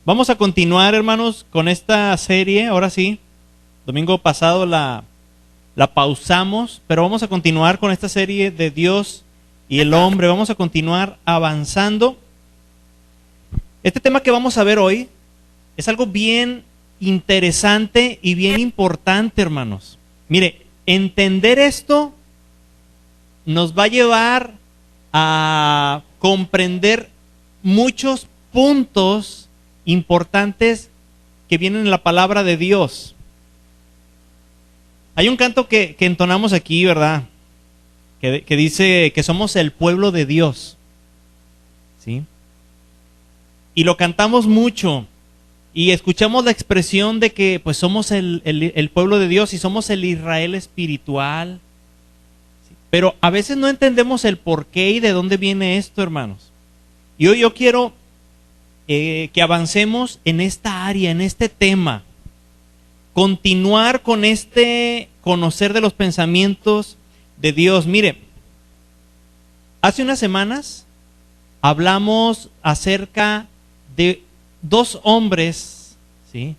Vamos a continuar, hermanos, con esta serie. Ahora sí, domingo pasado la pausamos, pero vamos a continuar con esta serie de Dios y el hombre. Vamos a continuar avanzando. Este tema que vamos a ver hoy es algo bien interesante y bien importante, hermanos. Mire, entender esto nos va a llevar a comprender muchos puntos importantes que vienen en la palabra de Dios. Hay un canto que entonamos aquí, ¿verdad? Que dice que somos el pueblo de Dios, ¿sí? Y lo cantamos mucho y escuchamos la expresión de que pues somos el pueblo de Dios y somos el Israel espiritual. ¿Sí? Pero a veces no entendemos el por qué y de dónde viene esto, hermanos. Y hoy yo quiero que avancemos en esta área, en este tema. Continuar con este conocer de los pensamientos de Dios. Mire, hace unas semanas hablamos acerca de dos hombres, ¿sí?,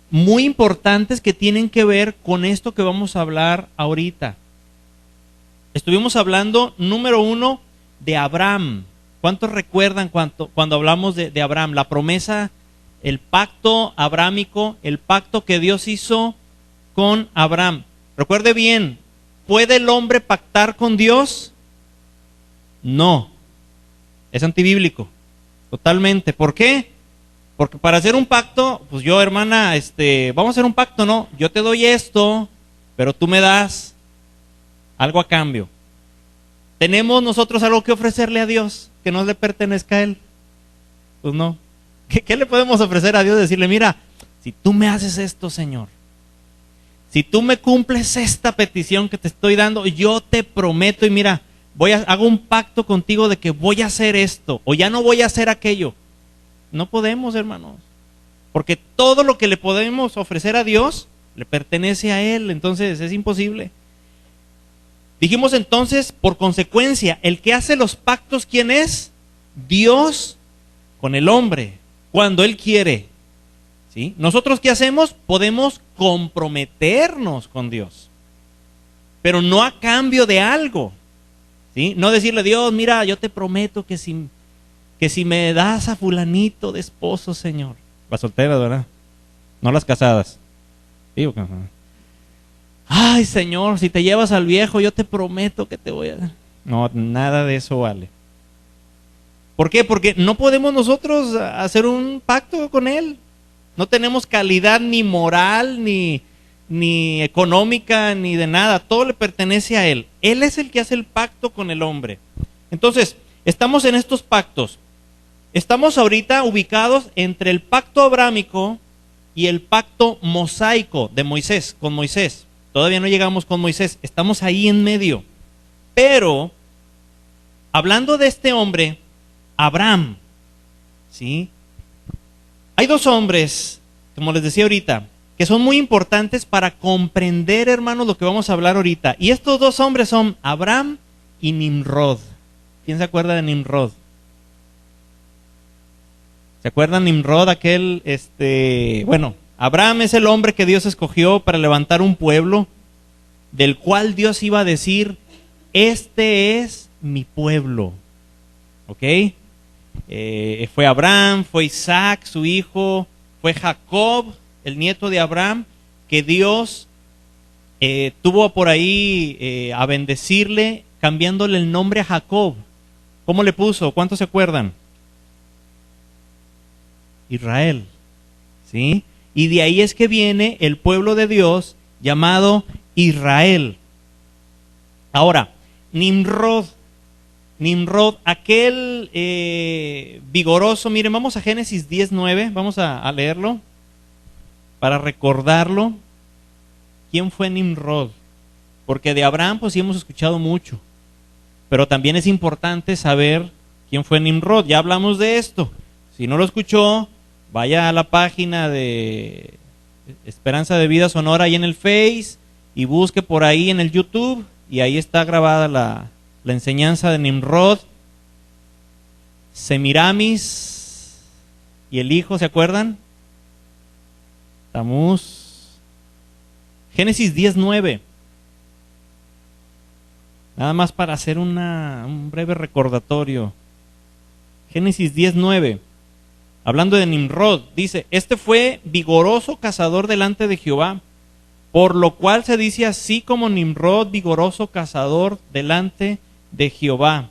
muy importantes que tienen que ver con esto que vamos a hablar ahorita. Estuvimos hablando, número uno, de Abraham. ¿Cuántos recuerdan cuando hablamos de Abraham? La promesa, el pacto abrámico, el pacto que Dios hizo con Abraham. Recuerde bien, ¿puede el hombre pactar con Dios? No, es antibíblico, totalmente. ¿Por qué? Porque para hacer un pacto, pues yo, hermana, vamos a hacer un pacto, ¿no? Yo te doy esto, pero tú me das algo a cambio. ¿Tenemos nosotros algo que ofrecerle a Dios que no le pertenezca a Él? Pues no. ¿Qué le podemos ofrecer a Dios? Decirle, mira, si tú me haces esto, Señor, si tú me cumples esta petición que te estoy dando, yo te prometo, y mira, hago un pacto contigo de que voy a hacer esto, o ya no voy a hacer aquello. No podemos, hermanos, porque todo lo que le podemos ofrecer a Dios le pertenece a Él, entonces es imposible. Dijimos entonces, por consecuencia, el que hace los pactos, ¿quién es? Dios con el hombre, cuando Él quiere, ¿sí? Nosotros, ¿qué hacemos? Podemos comprometernos con Dios, pero no a cambio de algo, ¿sí? No decirle a Dios, mira, yo te prometo que si me das a fulanito de esposo, Señor. Las solteras, ¿verdad? No las casadas. Digo que ay, Señor, si te llevas al viejo, yo te prometo que te voy a dar. No, nada de eso vale. ¿Por qué? Porque no podemos nosotros hacer un pacto con Él. No tenemos calidad ni moral, ni económica, ni de nada. Todo le pertenece a Él. Él es el que hace el pacto con el hombre. Entonces, estamos en estos pactos. Estamos ahorita ubicados entre el pacto abrámico y el pacto mosaico de Moisés, con Moisés. Todavía no llegamos con Moisés, estamos ahí en medio. Pero, hablando de este hombre, Abraham, ¿sí? Hay dos hombres, como les decía ahorita, que son muy importantes para comprender, hermanos, lo que vamos a hablar ahorita. Y estos dos hombres son Abraham y Nimrod. ¿Quién se acuerda de Nimrod? ¿Se acuerdan Nimrod, aquel, bueno, Abraham es el hombre que Dios escogió para levantar un pueblo, del cual Dios iba a decir, este es mi pueblo, ¿ok? Fue Abraham, fue Isaac, su hijo, fue Jacob, el nieto de Abraham, que Dios tuvo por ahí a bendecirle, cambiándole el nombre a Jacob. ¿Cómo le puso? ¿Cuántos se acuerdan? Israel, ¿sí? Y de ahí es que viene el pueblo de Dios llamado Israel. Ahora, Nimrod, aquel vigoroso, miren, vamos a Génesis 10:9, vamos a leerlo para recordarlo. ¿Quién fue Nimrod? Porque de Abraham pues sí hemos escuchado mucho, pero también es importante saber quién fue Nimrod. Ya hablamos de esto. Si no lo escuchó, vaya a la página de Esperanza de Vida Sonora ahí en el Face y busque por ahí en el YouTube, y ahí está grabada la enseñanza de Nimrod, Semiramis y el hijo, ¿se acuerdan? Tamuz. Génesis 10:9. Nada más para hacer un breve recordatorio. Génesis 10:9. Hablando de Nimrod, dice: este fue vigoroso cazador delante de Jehová, por lo cual se dice así como Nimrod, vigoroso cazador delante de Jehová.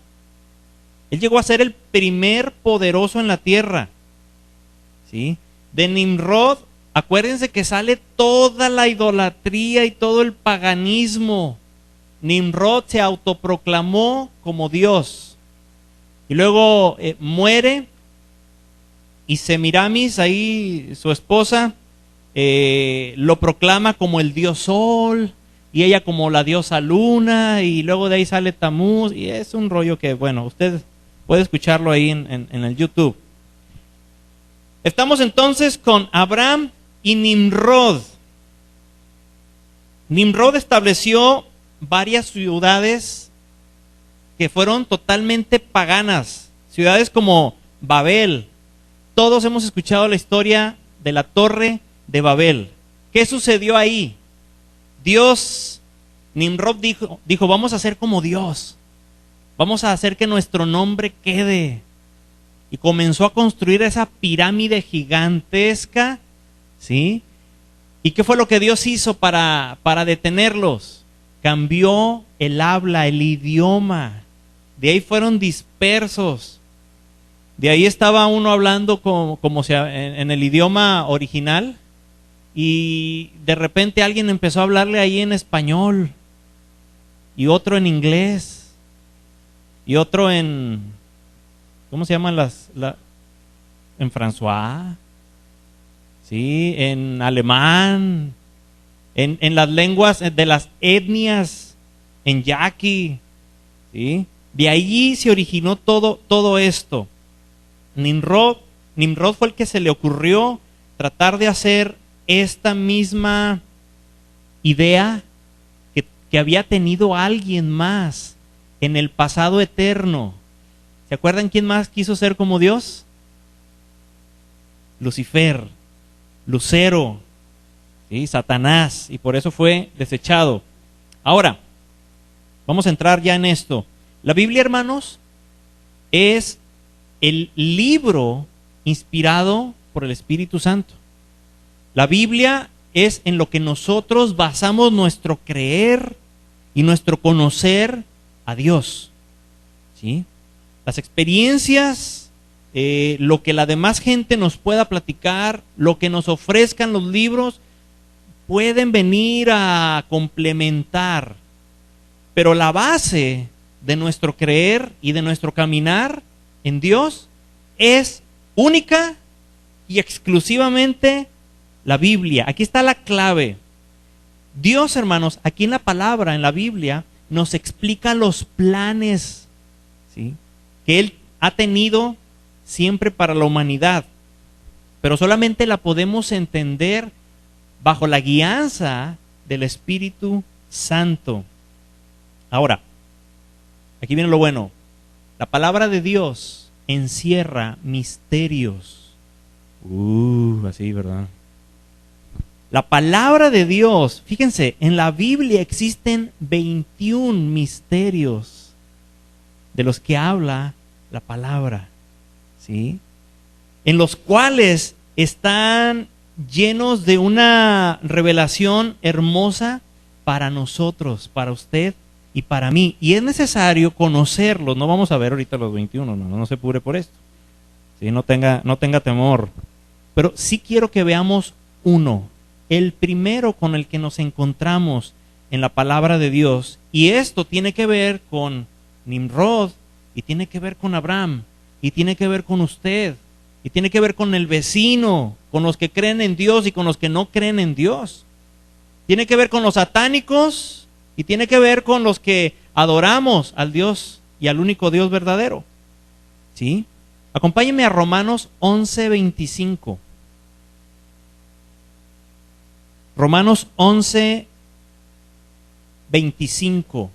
Él llegó a ser el primer poderoso en la tierra. ¿Sí? De Nimrod, acuérdense que sale toda la idolatría y todo el paganismo. Nimrod se autoproclamó como Dios. Y luego muere, y Semiramis, ahí su esposa, lo proclama como el dios Sol, y ella como la diosa Luna, y luego de ahí sale Tamuz, y es un rollo que, bueno, usted puede escucharlo ahí en el YouTube. Estamos entonces con Abraham y Nimrod. Nimrod estableció varias ciudades que fueron totalmente paganas, ciudades como Babel. Todos hemos escuchado la historia de la Torre de Babel. ¿Qué sucedió ahí? Nimrod dijo, vamos a ser como Dios, vamos a hacer que nuestro nombre quede. Y comenzó a construir esa pirámide gigantesca, ¿sí? ¿Y qué fue lo que Dios hizo para detenerlos? Cambió el habla, el idioma. De ahí fueron dispersos. De ahí estaba uno hablando como en el idioma original, y de repente alguien empezó a hablarle ahí en español, y otro en inglés, y otro en, ¿cómo se llaman en François? Sí, en alemán, en las lenguas de las etnias, en yaqui, ¿sí? De allí se originó todo esto. Nimrod fue el que se le ocurrió tratar de hacer esta misma idea que había tenido alguien más en el pasado eterno. ¿Se acuerdan quién más quiso ser como Dios? Lucifer, Lucero, ¿sí? Satanás, y por eso fue desechado. Ahora, vamos a entrar ya en esto. La Biblia, hermanos, es el libro inspirado por el Espíritu Santo. La Biblia es en lo que nosotros basamos nuestro creer y nuestro conocer a Dios, ¿sí? Las experiencias, lo que la demás gente nos pueda platicar, lo que nos ofrezcan los libros, pueden venir a complementar, pero la base de nuestro creer y de nuestro caminar en Dios es única y exclusivamente la Biblia. Aquí está la clave. Dios, hermanos, aquí en la palabra, en la Biblia, nos explica los planes, ¿sí?, que Él ha tenido siempre para la humanidad, pero solamente la podemos entender bajo la guianza del Espíritu Santo. Ahora, aquí viene lo bueno. La palabra de Dios encierra misterios. Así, ¿verdad? La palabra de Dios, fíjense, en la Biblia existen 21 misterios de los que habla la palabra, ¿sí? En los cuales están llenos de una revelación hermosa para nosotros, para usted y para mí. Y es necesario conocerlos. No vamos a ver ahorita los 21, no se apure por esto, ¿sí? No tenga temor. Pero sí quiero que veamos uno, el primero con el que nos encontramos en la palabra de Dios. Y esto tiene que ver con Nimrod, y tiene que ver con Abraham, y tiene que ver con usted, y tiene que ver con el vecino, con los que creen en Dios y con los que no creen en Dios. Tiene que ver con los satánicos y tiene que ver con los que adoramos al Dios y al único Dios verdadero, ¿sí? Acompáñenme a Romanos 11:25. Romanos 11:25.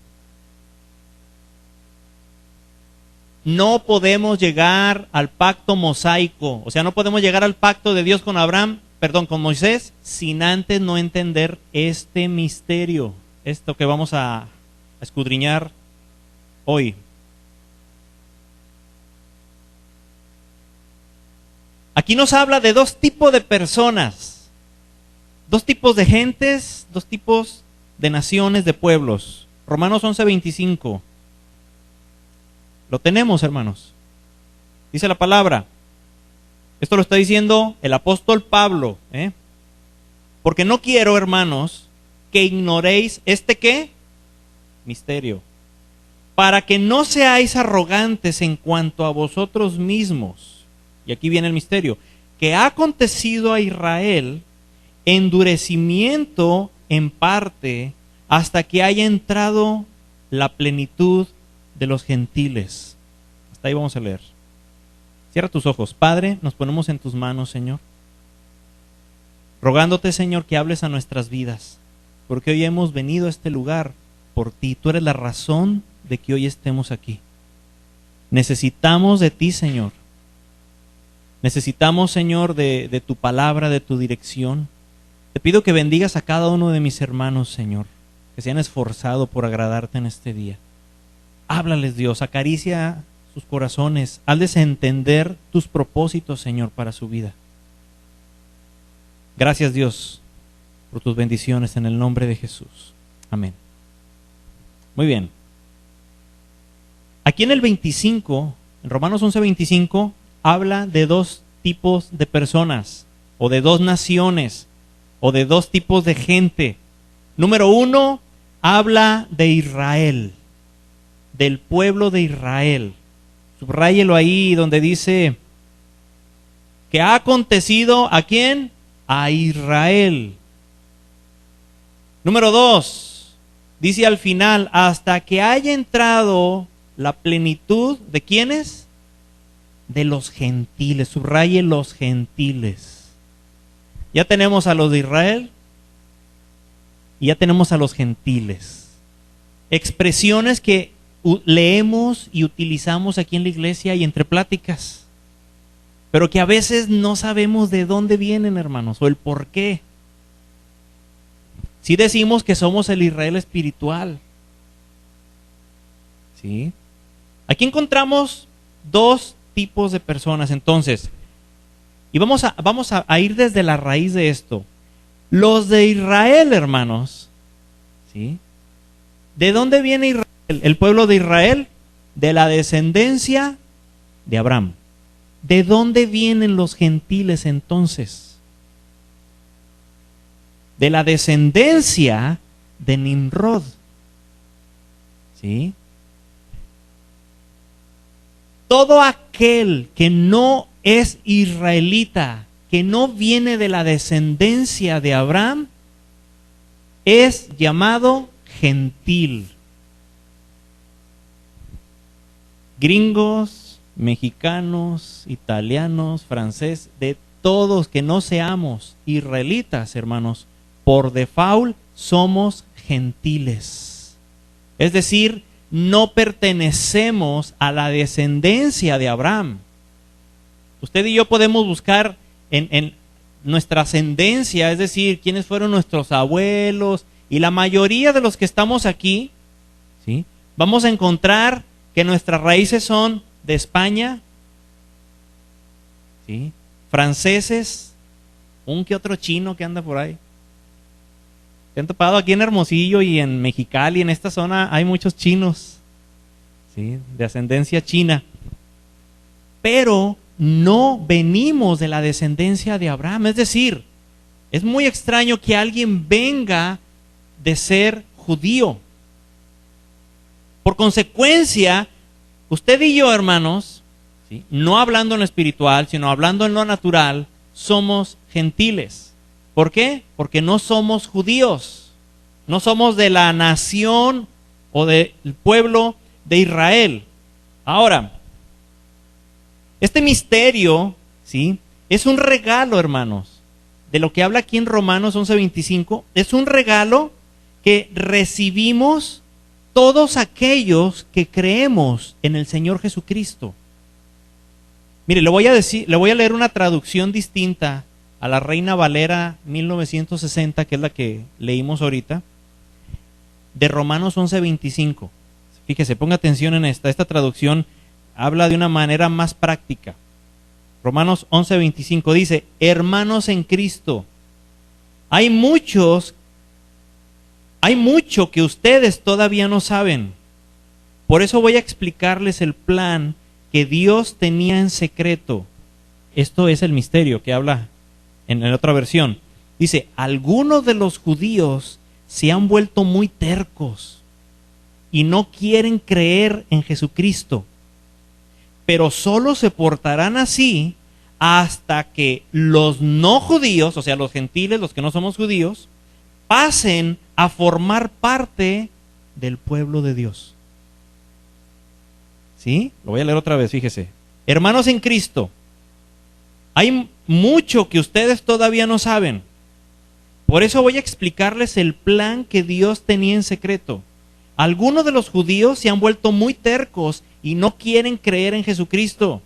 no podemos llegar al pacto mosaico, o sea, no podemos llegar al pacto de Dios con Moisés, sin antes no entender este misterio, esto que vamos a escudriñar hoy. Aquí nos habla de dos tipos de personas, dos tipos de gentes, dos tipos de naciones, de pueblos. Romanos 11:25. Lo tenemos, hermanos. Dice la palabra. Esto lo está diciendo el apóstol Pablo. Porque no quiero, hermanos, que ignoréis ¿qué? Misterio. Para que no seáis arrogantes en cuanto a vosotros mismos. Y aquí viene el misterio. Que ha acontecido a Israel endurecimiento en parte hasta que haya entrado la plenitud de los gentiles. Hasta ahí vamos a leer. Cierra tus ojos. Padre, nos ponemos en tus manos, Señor. Rogándote, Señor, que hables a nuestras vidas. Porque hoy hemos venido a este lugar por ti. Tú eres la razón de que hoy estemos aquí. Necesitamos de ti, Señor. Necesitamos, Señor, de tu palabra, de tu dirección. Te pido que bendigas a cada uno de mis hermanos, Señor, que se han esforzado por agradarte en este día. Háblales, Dios, acaricia sus corazones, hazles entender tus propósitos, Señor, para su vida. Gracias, Dios, por tus bendiciones en el nombre de Jesús. Amén. Muy bien. Aquí en el 25, en Romanos 11:25, habla de dos tipos de personas, o de dos naciones, o de dos tipos de gente. Número uno, habla de Israel, del pueblo de Israel. Subráyelo ahí donde dice que ha acontecido ¿a quién? A Israel. Número dos, dice al final, hasta que haya entrado la plenitud de ¿quiénes? De los gentiles. Subraye los gentiles. Ya tenemos a los de Israel y ya tenemos a los gentiles. Expresiones que leemos y utilizamos aquí en la iglesia y entre pláticas, pero que a veces no sabemos de dónde vienen, hermanos, o el por qué. Sí decimos que somos el Israel espiritual. ¿Sí? Aquí encontramos dos tipos de personas, entonces, y vamos a ir desde la raíz de esto. Los de Israel, hermanos, ¿sí? ¿De dónde viene Israel? El pueblo de Israel, de la descendencia de Abraham. ¿De dónde vienen los gentiles entonces? De la descendencia de Nimrod. ¿Sí? Todo aquel que no es israelita, que no viene de la descendencia de Abraham, es llamado gentil. Gringos, mexicanos, italianos, franceses, de todos que no seamos israelitas, hermanos, por default somos gentiles. Es decir, no pertenecemos a la descendencia de Abraham. Usted y yo podemos buscar en nuestra ascendencia, es decir, quiénes fueron nuestros abuelos, y la mayoría de los que estamos aquí, ¿sí? Vamos a encontrar que nuestras raíces son de España, ¿sí? Franceses, un que otro chino que anda por ahí. Se han topado aquí en Hermosillo y en Mexicali, en esta zona hay muchos chinos, ¿sí? De ascendencia china. Pero no venimos de la descendencia de Abraham. Es decir, es muy extraño que alguien venga de ser judío. Por consecuencia, usted y yo, hermanos, ¿sí? No hablando en lo espiritual, sino hablando en lo natural, somos gentiles. ¿Por qué? Porque no somos judíos. No somos de la nación o del pueblo de Israel. Ahora, este misterio, ¿sí? Es un regalo, hermanos. De lo que habla aquí en Romanos 11:25, es un regalo que recibimos todos aquellos que creemos en el Señor Jesucristo. Mire, le voy a leer una traducción distinta a la Reina Valera 1960, que es la que leímos ahorita, de Romanos 11:25. Fíjese, ponga atención en esta traducción habla de una manera más práctica. Romanos 11:25 dice: hermanos en Cristo, hay mucho que ustedes todavía no saben. Por eso voy a explicarles el plan que Dios tenía en secreto. Esto es el misterio que habla en la otra versión. Dice: algunos de los judíos se han vuelto muy tercos y no quieren creer en Jesucristo, pero solo se portarán así hasta que los no judíos, o sea, los gentiles, los que no somos judíos, pasen a formar parte del pueblo de Dios. ¿Sí? Lo voy a leer otra vez, fíjese. Hermanos en Cristo, hay mucho que ustedes todavía no saben. Por eso voy a explicarles el plan que Dios tenía en secreto. Algunos de los judíos se han vuelto muy tercos y no quieren creer en Jesucristo,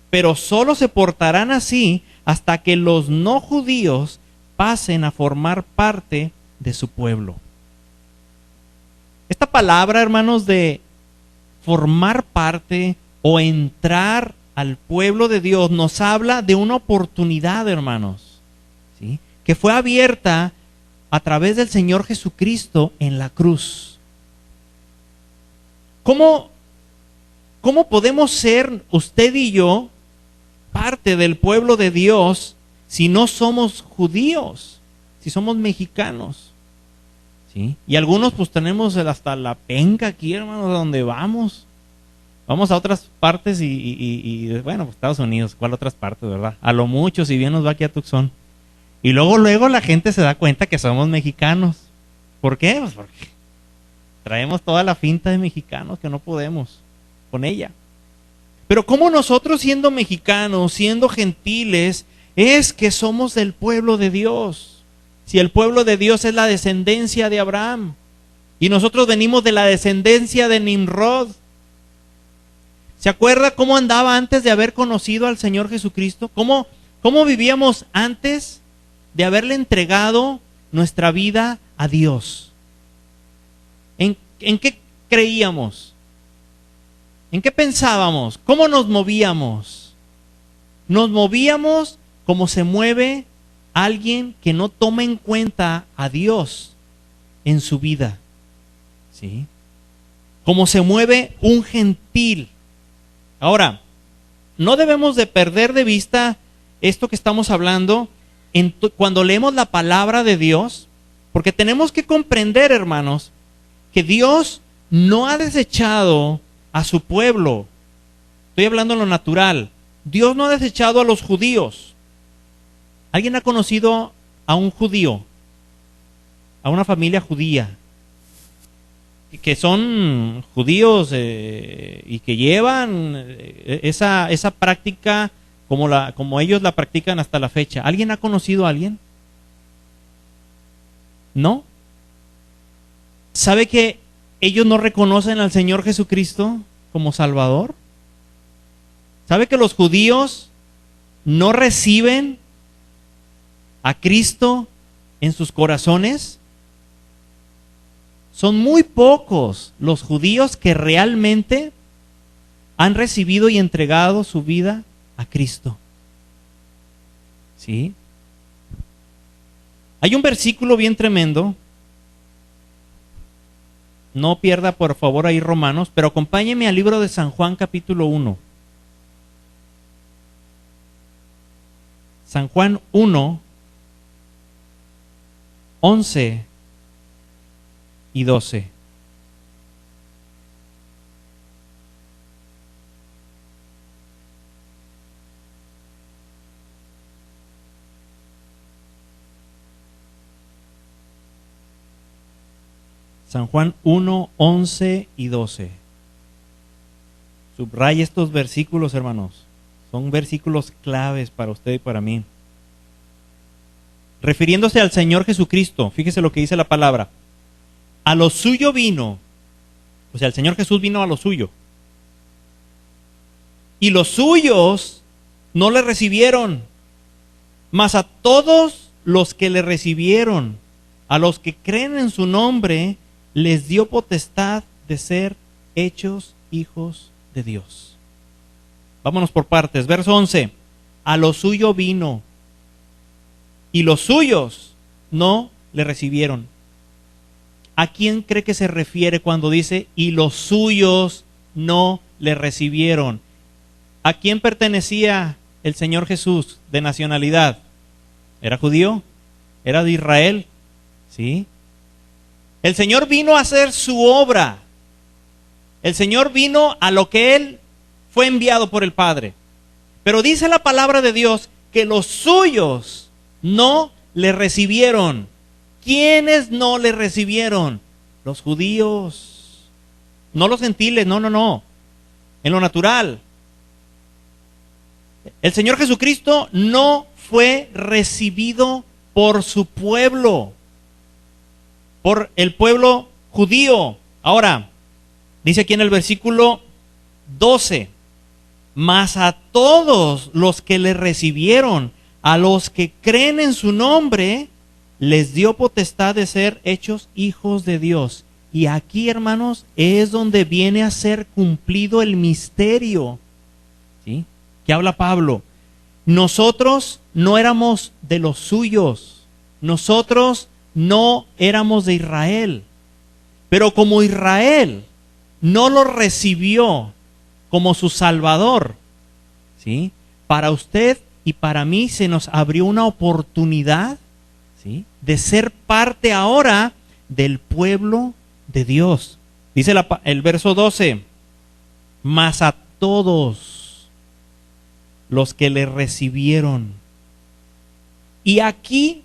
pero solo se portarán así hasta que los no judíos pasen a formar parte de su pueblo. Esta palabra, hermanos, de formar parte o entrar al pueblo de Dios nos habla de una oportunidad, hermanos, ¿sí?, que fue abierta a través del Señor Jesucristo en la cruz. ¿Cómo podemos ser usted y yo parte del pueblo de Dios si no somos judíos, si somos mexicanos? ¿Sí? Y algunos pues tenemos hasta la penca aquí, hermanos, a donde vamos. Vamos a otras partes y bueno, pues Estados Unidos, ¿cuál otras partes, verdad? A lo mucho, si bien nos va aquí a Tucson. Y luego la gente se da cuenta que somos mexicanos. ¿Por qué? Pues porque traemos toda la finta de mexicanos que no podemos con ella. Pero ¿cómo nosotros, siendo mexicanos, siendo gentiles, es que somos del pueblo de Dios? Si el pueblo de Dios es la descendencia de Abraham y nosotros venimos de la descendencia de Nimrod. ¿Se acuerda cómo andaba antes de haber conocido al Señor Jesucristo? ¿Cómo vivíamos antes de haberle entregado nuestra vida a Dios? ¿En qué creíamos? ¿En qué pensábamos? ¿Cómo nos movíamos? Nos movíamos como se mueve alguien que no toma en cuenta a Dios en su vida, ¿sí? Como se mueve un gentil. Ahora, no debemos de perder de vista esto que estamos hablando cuando leemos la palabra de Dios, porque tenemos que comprender, hermanos, que Dios no ha desechado a su pueblo. Estoy hablando en lo natural. Dios no ha desechado a los judíos. ¿Alguien ha conocido a un judío? A una familia judía que son judíos y que llevan esa práctica como ellos la practican hasta la fecha. ¿Alguien ha conocido a alguien? ¿No? ¿Sabe que ellos no reconocen al Señor Jesucristo como Salvador? ¿Sabe que los judíos no reciben a Cristo en sus corazones? Son muy pocos los judíos que realmente han recibido y entregado su vida a Cristo. ¿Sí? Hay un versículo bien tremendo. No pierda por favor ahí Romanos, pero acompáñeme al libro de San Juan capítulo 1. San Juan 1, 11 y 12. San Juan 1, 11 y 12. Subraya estos versículos, hermanos. Son versículos claves para usted y para mí. Refiriéndose al Señor Jesucristo, fíjese lo que dice la palabra. A lo suyo vino, O sea, el Señor Jesús vino a lo suyo. Y los suyos no le recibieron. Mas a todos los que le recibieron, a los que creen en su nombre, les dio potestad de ser hechos hijos de Dios. Vámonos por partes. Verso 11. A lo suyo vino, y los suyos no le recibieron. ¿A quién cree que se refiere cuando dice, y los suyos no le recibieron? ¿A quién pertenecía el Señor Jesús de nacionalidad? ¿Era judío? ¿Era de Israel? ¿Sí? El Señor vino a hacer su obra. El Señor vino a lo que Él fue enviado por el Padre. Pero dice la palabra de Dios que los suyos no le recibieron. ¿Quiénes no le recibieron? Los judíos. No los gentiles, no. En lo natural. El Señor Jesucristo no fue recibido por su pueblo, por el pueblo judío. Ahora, dice aquí en el versículo 12, mas a todos los que le recibieron, a los que creen en su nombre, les dio potestad de ser hechos hijos de Dios. Y aquí, hermanos, es donde viene a ser cumplido el misterio, ¿sí?, que habla Pablo. Nosotros no éramos de los suyos, nosotros no éramos de Israel, pero como Israel no lo recibió como su Salvador, ¿sí?, para usted y para mí se nos abrió una oportunidad, ¿sí?, de ser parte ahora del pueblo de Dios. Dice el verso 12, mas a todos los que le recibieron. Y aquí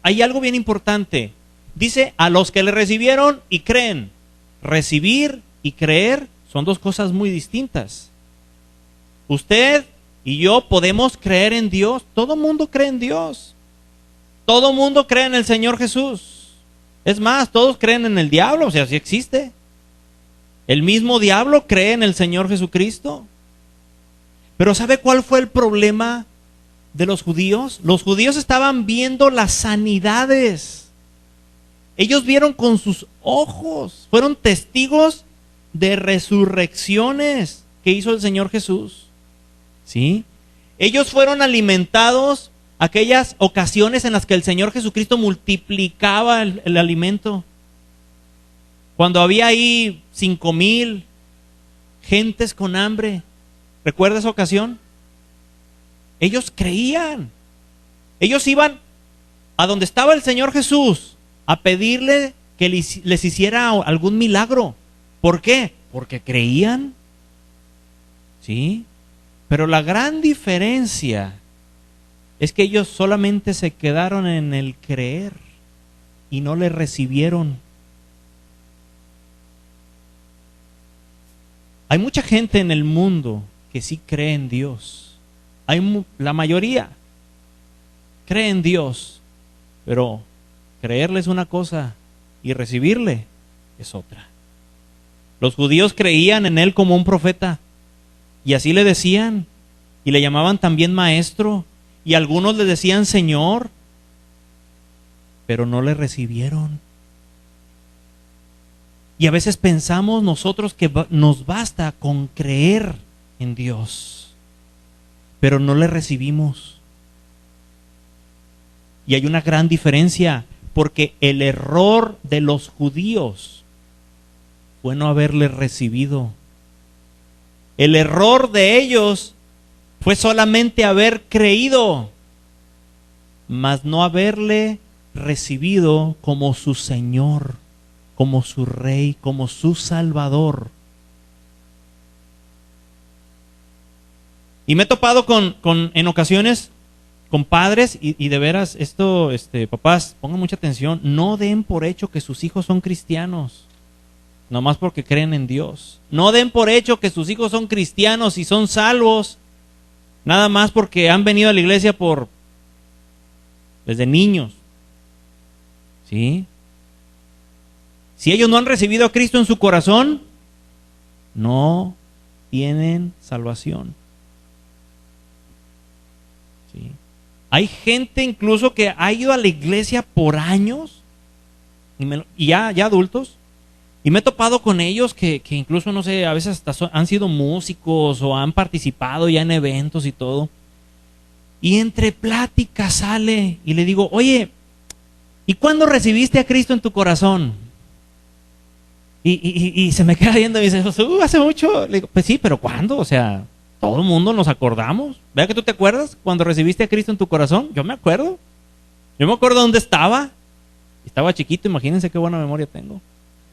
hay algo bien importante. Dice a los que le recibieron y creen. Recibir y creer son dos cosas muy distintas. Usted y yo podemos creer en Dios. Todo mundo cree en Dios. Todo mundo cree en el Señor Jesús. Es más, todos creen en el diablo, o sea, sí existe. El mismo diablo cree en el Señor Jesucristo. Pero ¿sabe cuál fue el problema de los judíos? Los judíos estaban viendo las sanidades. Ellos vieron con sus ojos, fueron testigos de resurrecciones que hizo el Señor Jesús. ¿Sí? Ellos fueron alimentados aquellas ocasiones en las que el Señor Jesucristo multiplicaba el alimento. Cuando había ahí 5,000 gentes con hambre. ¿Recuerda esa ocasión? Ellos creían. Ellos iban a donde estaba el Señor Jesús a pedirle que les hiciera algún milagro. ¿Por qué? Porque creían. ¿Sí? Pero la gran diferencia es que ellos solamente se quedaron en el creer y no le recibieron. Hay mucha gente en el mundo que sí cree en Dios. La mayoría cree en Dios, pero creerle es una cosa y recibirle es otra. Los judíos creían en él como un profeta y así le decían y le llamaban también maestro y algunos le decían Señor, pero no le recibieron. Y a veces pensamos nosotros que nos basta con creer en Dios, pero no le recibimos. Y hay una gran diferencia, porque el error de los judíos fue no haberle recibido. El error de ellos fue solamente haber creído, mas no haberle recibido como su Señor, como su Rey, como su Salvador. Y me he topado en ocasiones con padres y de veras esto, papás, pongan mucha atención, no den por hecho que sus hijos son cristianos, nomás porque creen en Dios. No den por hecho que sus hijos son cristianos y son salvos, nada más porque han venido a la iglesia desde niños. ¿Sí? Si ellos no han recibido a Cristo en su corazón, no tienen salvación. ¿Sí? Hay gente incluso que ha ido a la iglesia por años, y ya adultos, y me he topado con ellos que incluso, no sé, a veces hasta han sido músicos o han participado ya en eventos y todo. Y entre pláticas sale y le digo, oye, ¿y cuándo recibiste a Cristo en tu corazón? Y se me queda viendo y dice, hace mucho. Le digo, pues sí, pero ¿cuándo? O sea, todo el mundo nos acordamos. ¿Vea que tú te acuerdas cuando recibiste a Cristo en tu corazón? Yo me acuerdo. Yo me acuerdo dónde estaba. Estaba chiquito, imagínense qué buena memoria tengo.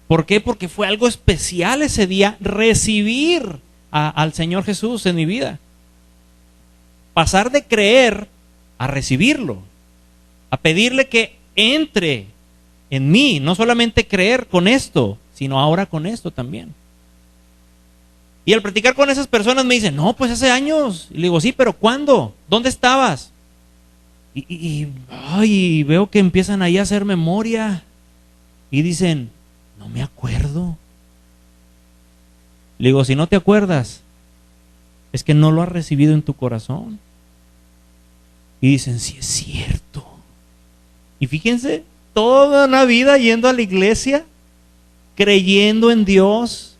¿Por qué? Porque fue algo especial ese día recibir al Señor Jesús en mi vida. Pasar de creer a recibirlo, a pedirle que entre en mí, no solamente creer con esto, sino ahora con esto también. Y al platicar con esas personas me dicen, no, pues hace años. Y le digo, sí, pero ¿cuándo? ¿Dónde estabas? Y veo que empiezan ahí a hacer memoria y dicen, no me acuerdo. Le digo, si no te acuerdas, es que no lo has recibido en tu corazón. Y dicen, sí es cierto. Y fíjense, toda una vida yendo a la iglesia, creyendo en Dios,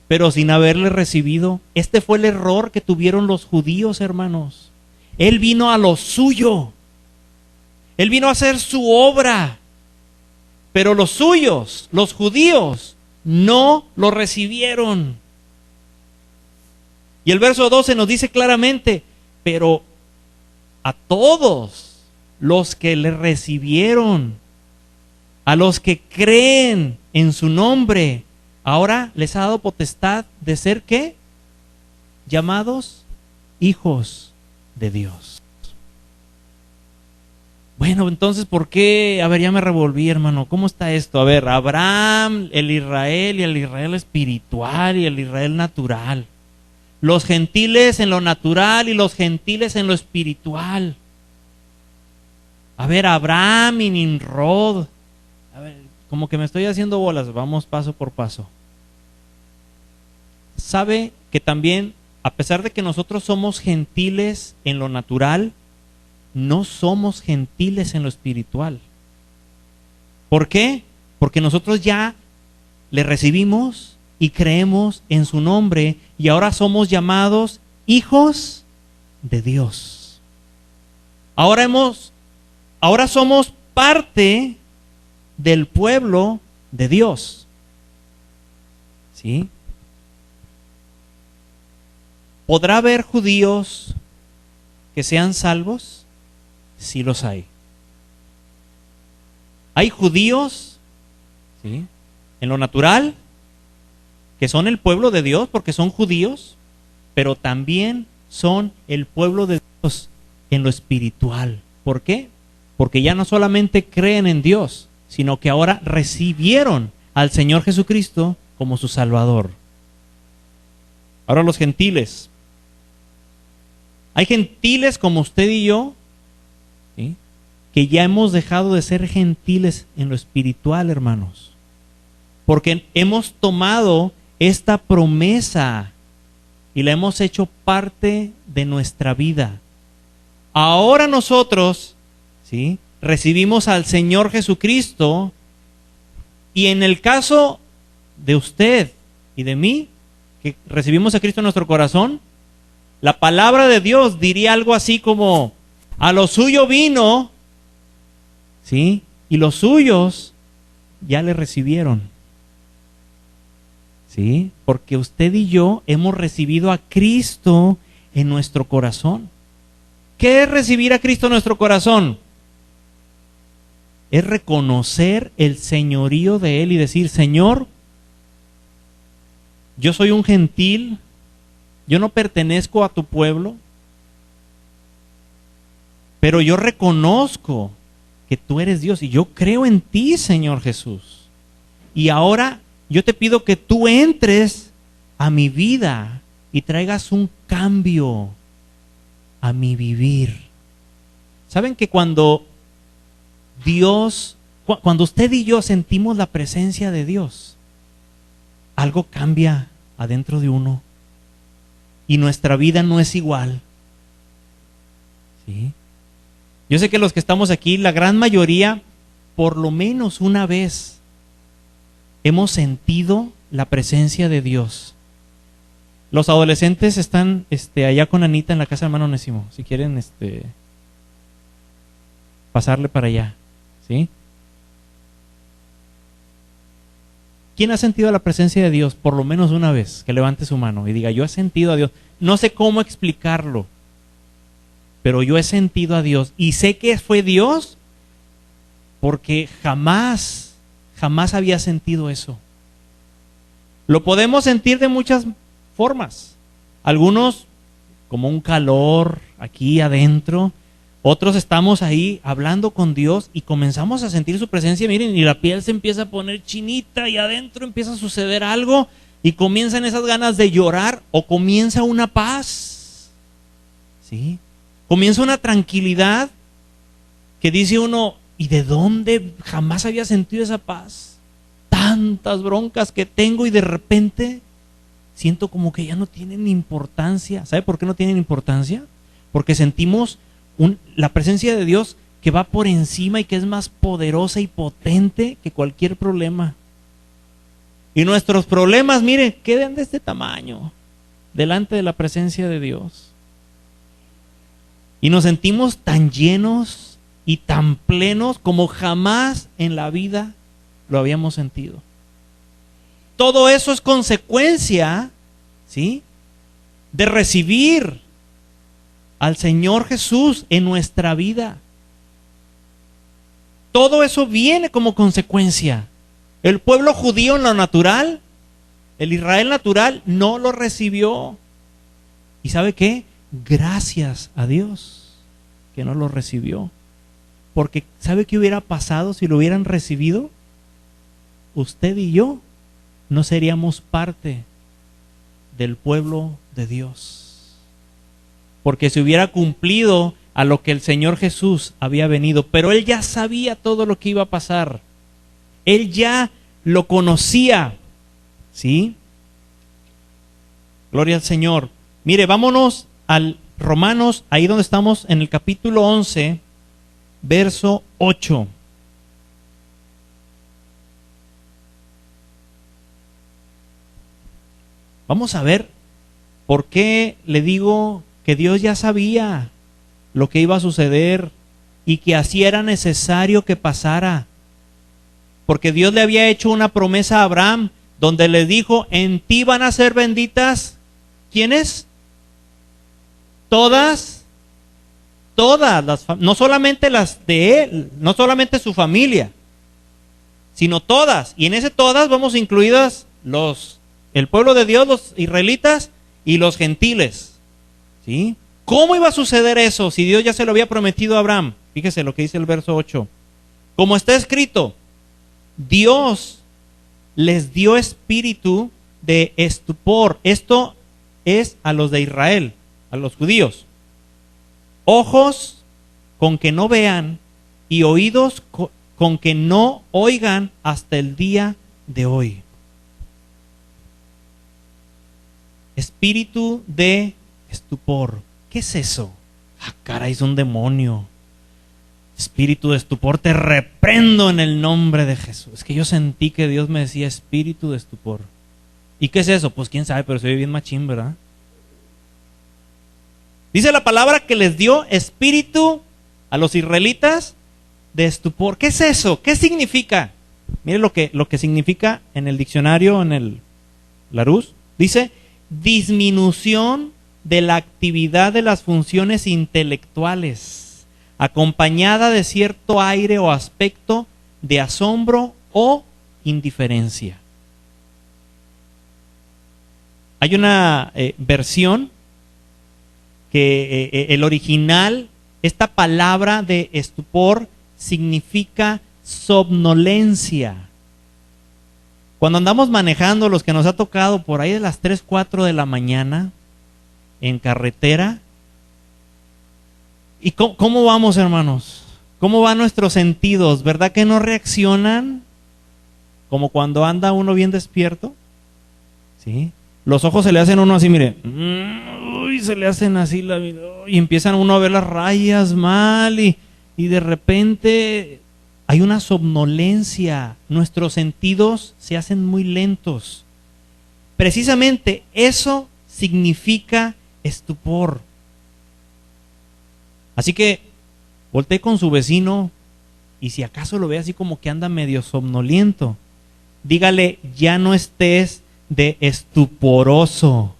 pero sin haberle recibido. Este fue el error que tuvieron los judíos, hermanos. Él vino a lo suyo. Él vino a hacer su obra. Pero los suyos, los judíos, no lo recibieron. Y el verso 12 nos dice claramente, pero a todos los que le recibieron, a los que creen en su nombre, ahora les ha dado potestad de ser, ¿qué? Llamados hijos de Dios. Bueno, entonces, ¿por qué? A ver, ya me revolví, hermano. ¿Cómo está esto? A ver, Abraham, el Israel y el Israel espiritual y el Israel natural. Los gentiles en lo natural y los gentiles en lo espiritual. A ver, Abraham y Nimrod. A ver, como que me estoy haciendo bolas. Vamos paso por paso. ¿Sabe que también, a pesar de que nosotros somos gentiles en lo natural, no somos gentiles en lo espiritual? ¿Por qué? Porque nosotros ya le recibimos y creemos en su nombre y ahora somos llamados hijos de Dios. Ahora somos parte del pueblo de Dios. ¿Sí? ¿Podrá haber judíos que sean salvos? Sí los hay. Hay judíos, ¿sí?, en lo natural, que son el pueblo de Dios porque son judíos, pero también son el pueblo de Dios en lo espiritual. ¿Por qué? Porque ya no solamente creen en Dios, sino que ahora recibieron al Señor Jesucristo como su Salvador. Ahora los gentiles. Hay gentiles como usted y yo, ¿sí?, que ya hemos dejado de ser gentiles en lo espiritual, hermanos, porque hemos tomado esta promesa y la hemos hecho parte de nuestra vida. Ahora nosotros, ¿sí?, recibimos al Señor Jesucristo, y en el caso de usted y de mí, que recibimos a Cristo en nuestro corazón, la palabra de Dios diría algo así como: a lo suyo vino, ¿sí?, y los suyos ya le recibieron. ¿Sí? Porque usted y yo hemos recibido a Cristo en nuestro corazón. ¿Qué es recibir a Cristo en nuestro corazón? Es reconocer el señorío de Él y decir: Señor, yo soy un gentil, yo no pertenezco a tu pueblo, pero yo reconozco que tú eres Dios y yo creo en ti, Señor Jesús. Y ahora yo te pido que tú entres a mi vida y traigas un cambio a mi vivir. ¿Saben que cuando Dios Cuando usted y yo sentimos la presencia de Dios, algo cambia adentro de uno y nuestra vida no es igual. ¿Sí? Yo sé que los que estamos aquí, la gran mayoría, por lo menos una vez, hemos sentido la presencia de Dios. Los adolescentes están allá con Anita en la casa del hermano Onésimo. Si quieren pasarle para allá. ¿Sí? ¿Quién ha sentido la presencia de Dios por lo menos una vez? Que levante su mano y diga, yo he sentido a Dios. No sé cómo explicarlo, pero yo he sentido a Dios. Y sé que fue Dios porque jamás había sentido eso. Lo podemos sentir de muchas formas. Algunos como un calor aquí adentro. Otros estamos ahí hablando con Dios y comenzamos a sentir su presencia, miren, y la piel se empieza a poner chinita y adentro empieza a suceder algo y comienzan esas ganas de llorar o comienza una paz, ¿sí? Comienza una tranquilidad que dice uno, ¿y de dónde jamás había sentido esa paz? Tantas broncas que tengo y de repente siento como que ya no tienen importancia. ¿Sabe por qué no tienen importancia? Porque sentimos la presencia de Dios que va por encima y que es más poderosa y potente que cualquier problema. Y nuestros problemas, mire, quedan de este tamaño delante de la presencia de Dios. Y nos sentimos tan llenos y tan plenos como jamás en la vida lo habíamos sentido. Todo eso es consecuencia, ¿sí?, de recibir al Señor Jesús en nuestra vida. Todo eso viene como consecuencia. El pueblo judío en lo natural, el Israel natural, no lo recibió. ¿Y sabe qué? Gracias a Dios que no lo recibió. Porque ¿sabe qué hubiera pasado si lo hubieran recibido? Usted y yo no seríamos parte del pueblo de Dios. Porque se hubiera cumplido a lo que el Señor Jesús había venido. Pero Él ya sabía todo lo que iba a pasar. Él ya lo conocía. ¿Sí? Gloria al Señor. Mire, vámonos al Romanos, ahí donde estamos en el capítulo 11, verso 8. Vamos a ver por qué le digo que Dios ya sabía lo que iba a suceder y que así era necesario que pasara. Porque Dios le había hecho una promesa a Abraham donde le dijo, en ti van a ser benditas, ¿quiénes? Todas las, no solamente las de él, no solamente su familia, sino todas. Y en ese todas vamos incluidas el pueblo de Dios, los israelitas y los gentiles. ¿Sí? ¿Cómo iba a suceder eso si Dios ya se lo había prometido a Abraham? Fíjese lo que dice el verso 8. Como está escrito, Dios les dio espíritu de estupor. Esto es a los de Israel, a los judíos. Ojos con que no vean y oídos con que no oigan hasta el día de hoy. Espíritu de estupor. ¿Qué es eso? Ah, caray, es un demonio. Espíritu de estupor, te reprendo en el nombre de Jesús. Es que yo sentí que Dios me decía espíritu de estupor. ¿Y qué es eso? Pues quién sabe, pero se ve bien machín, ¿verdad? Dice la palabra que les dio espíritu a los israelitas de estupor. ¿Qué es eso? ¿Qué significa? Mire lo que significa en el diccionario, en el Larousse. Dice, disminución de la actividad de las funciones intelectuales, acompañada de cierto aire o aspecto de asombro o indiferencia. Hay una versión que el original, esta palabra de estupor significa somnolencia. Cuando andamos manejando, los que nos ha tocado por ahí de las 3, 4 de la mañana en carretera, ¿y cómo vamos, hermanos? ¿Cómo van nuestros sentidos? ¿Verdad que no reaccionan como cuando anda uno bien despierto? ¿Sí? Los ojos se le hacen a uno así, mire. Uy, se le hacen así y empiezan uno a ver las rayas mal y de repente hay una somnolencia. Nuestros sentidos se hacen muy lentos. Precisamente eso significa estupor. Así que voltee con su vecino y si acaso lo ve así como que anda medio somnoliento, dígale, ya no estés de estuporoso.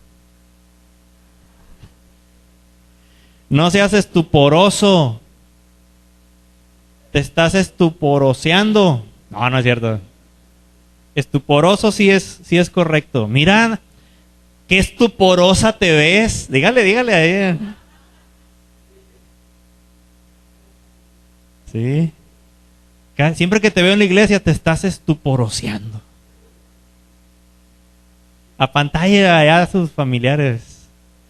No seas estuporoso. Te estás estuporoseando. No, no es cierto. Estuporoso sí es correcto. Mira, qué estuporosa te ves. Dígale a ella. Sí. Siempre que te veo en la iglesia te estás estuporoseando. A pantalla allá a sus familiares.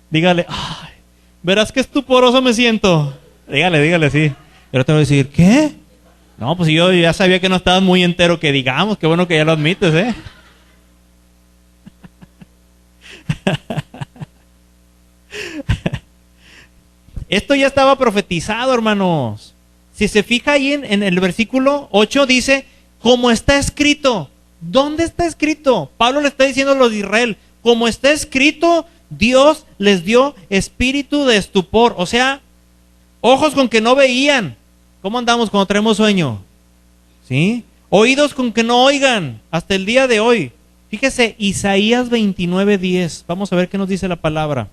Dígale, ay, verás qué estuporoso me siento. Dígale, sí. Pero te voy a decir, ¿qué? No, pues yo ya sabía que no estabas muy entero, que digamos, qué bueno que ya lo admites, ¿eh? Esto ya estaba profetizado, hermanos. Si se fija ahí en el versículo 8 dice, como está escrito. ¿Dónde está escrito? Pablo le está diciendo a los de Israel, como está escrito, Dios les dio espíritu de estupor. O sea, ojos con que no veían. ¿Cómo andamos cuando tenemos sueño? ¿Sí? Oídos con que no oigan hasta el día de hoy. Fíjese, Isaías 29:10. Vamos a ver qué nos dice la palabra.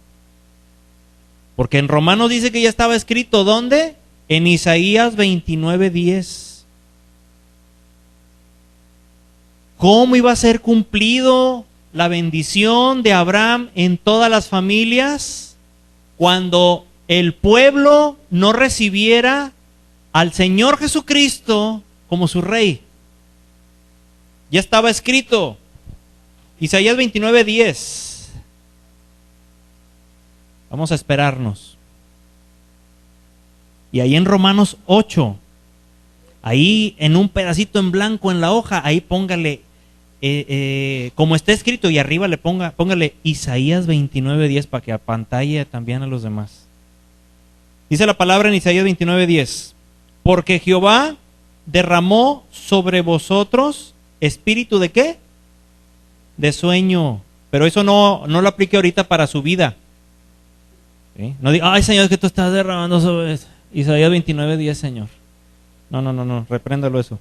Porque en Romanos dice que ya estaba escrito. ¿Dónde? En Isaías 29:10. ¿Cómo iba a ser cumplido la bendición de Abraham en todas las familias? Cuando el pueblo no recibiera al Señor Jesucristo como su rey. Ya estaba escrito. Isaías 29:10. Vamos a esperarnos. Y ahí en Romanos 8, ahí en un pedacito en blanco en la hoja, ahí póngale, como está escrito, y arriba póngale Isaías 29:10 para que apantalle también a los demás. Dice la palabra en Isaías 29:10, porque Jehová derramó sobre vosotros espíritu de ¿qué? De sueño. Pero eso no lo aplique ahorita para su vida. ¿Sí? No diga, ay Señor, es que tú estás derramando sobre eso. Isaías 29:10, Señor. No, repréndalo eso.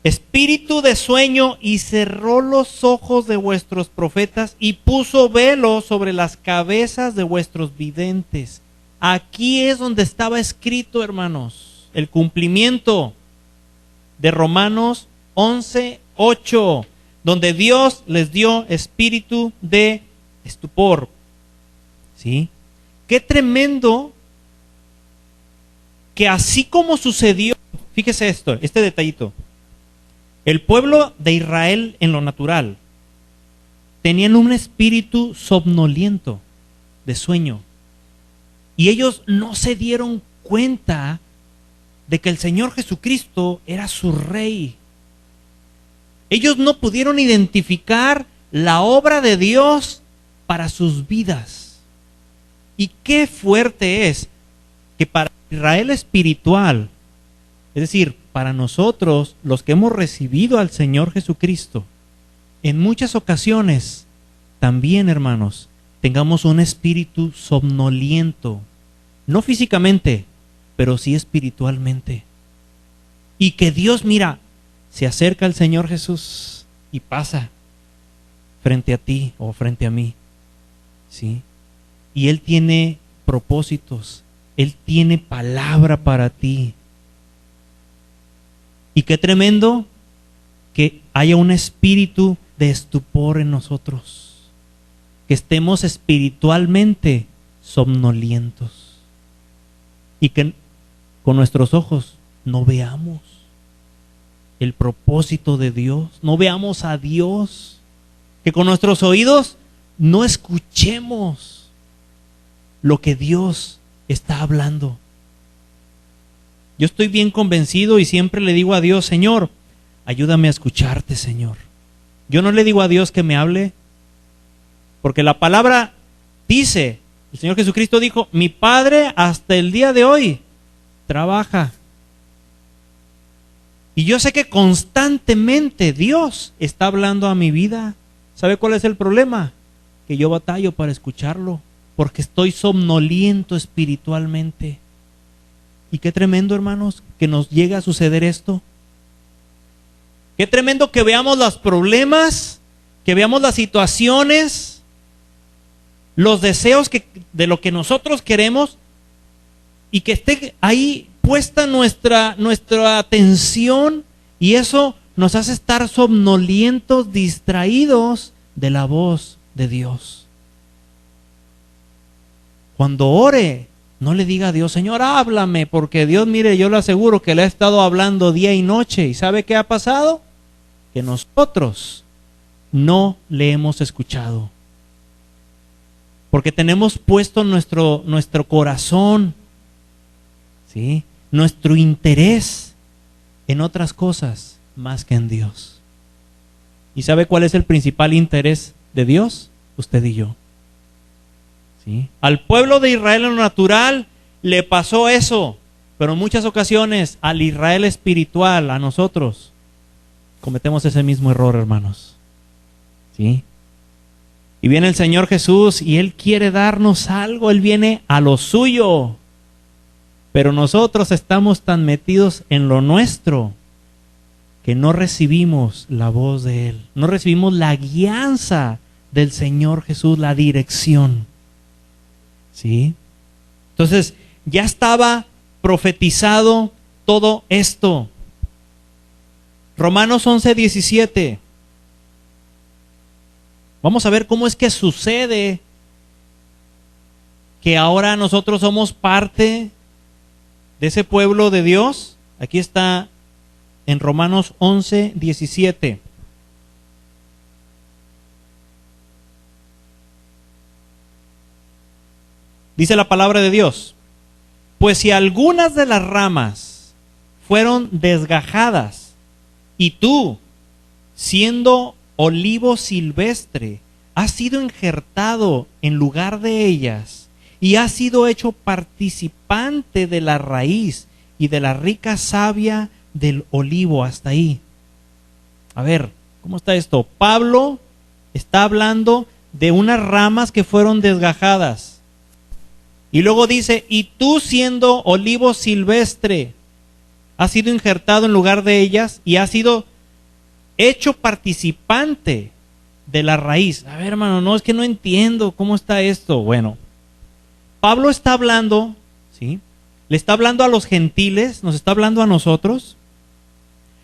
Espíritu de sueño, y cerró los ojos de vuestros profetas y puso velo sobre las cabezas de vuestros videntes. Aquí es donde estaba escrito, hermanos, el cumplimiento de Romanos 11:8, donde Dios les dio espíritu de estupor. ¿Sí? Qué tremendo que así como sucedió, fíjese esto, este detallito, el pueblo de Israel en lo natural tenían un espíritu somnoliento, de sueño, y ellos no se dieron cuenta de que el Señor Jesucristo era su rey. Ellos no pudieron identificar la obra de Dios para sus vidas. Y qué fuerte es que para Israel espiritual, es decir, para nosotros, los que hemos recibido al Señor Jesucristo, en muchas ocasiones, también, hermanos, tengamos un espíritu somnoliento, no físicamente, pero sí espiritualmente. Y que Dios, mira, se acerca al Señor Jesús y pasa frente a ti o frente a mí, ¿sí? Y Él tiene propósitos, Él tiene palabra para ti. Y qué tremendo que haya un espíritu de estupor en nosotros, que estemos espiritualmente somnolientos y que con nuestros ojos no veamos el propósito de Dios, no veamos a Dios, que con nuestros oídos no escuchemos lo que Dios está hablando. Yo estoy bien convencido y siempre le digo a Dios, Señor, ayúdame a escucharte, Señor. Yo no le digo a Dios que me hable, porque la palabra dice, el Señor Jesucristo dijo, mi Padre hasta el día de hoy trabaja. Y yo sé que constantemente Dios está hablando a mi vida. ¿Sabe cuál es el problema? Que yo batallo para escucharlo, porque estoy somnoliento espiritualmente. Y qué tremendo, hermanos, que nos llegue a suceder esto. Qué tremendo que veamos los problemas, que veamos las situaciones, los deseos de lo que nosotros queremos, y que esté ahí puesta nuestra atención, y eso nos hace estar somnolientos, distraídos de la voz de Dios. Cuando ore, no le diga a Dios, Señor, háblame, porque Dios, mire, yo le aseguro que le ha estado hablando día y noche. ¿Y sabe qué ha pasado? Que nosotros no le hemos escuchado. Porque tenemos puesto nuestro corazón, ¿sí?, nuestro interés en otras cosas más que en Dios. ¿Y sabe cuál es el principal interés de Dios? Usted y yo. ¿Sí? Al pueblo de Israel en lo natural le pasó eso, pero en muchas ocasiones al Israel espiritual, a nosotros, cometemos ese mismo error, hermanos. ¿Sí? Y viene el Señor Jesús y Él quiere darnos algo, Él viene a lo suyo, pero nosotros estamos tan metidos en lo nuestro que no recibimos la voz de Él, no recibimos la guianza del Señor Jesús, la dirección. ¿Sí? Entonces, ya estaba profetizado todo esto. Romanos 11:17. Vamos a ver cómo es que sucede que ahora nosotros somos parte de ese pueblo de Dios. Aquí está en Romanos 11:17. Dice la palabra de Dios: pues si algunas de las ramas fueron desgajadas, y tú, siendo olivo silvestre, has sido injertado en lugar de ellas, y has sido hecho participante de la raíz y de la rica savia del olivo. Hasta ahí. A ver, ¿cómo está esto? Pablo está hablando de unas ramas que fueron desgajadas. Y luego dice, y tú, siendo olivo silvestre, has sido injertado en lugar de ellas y has sido hecho participante de la raíz. A ver, hermano, no, es que no entiendo cómo está esto. Bueno, Pablo está hablando, ¿sí?, le está hablando a los gentiles, nos está hablando a nosotros,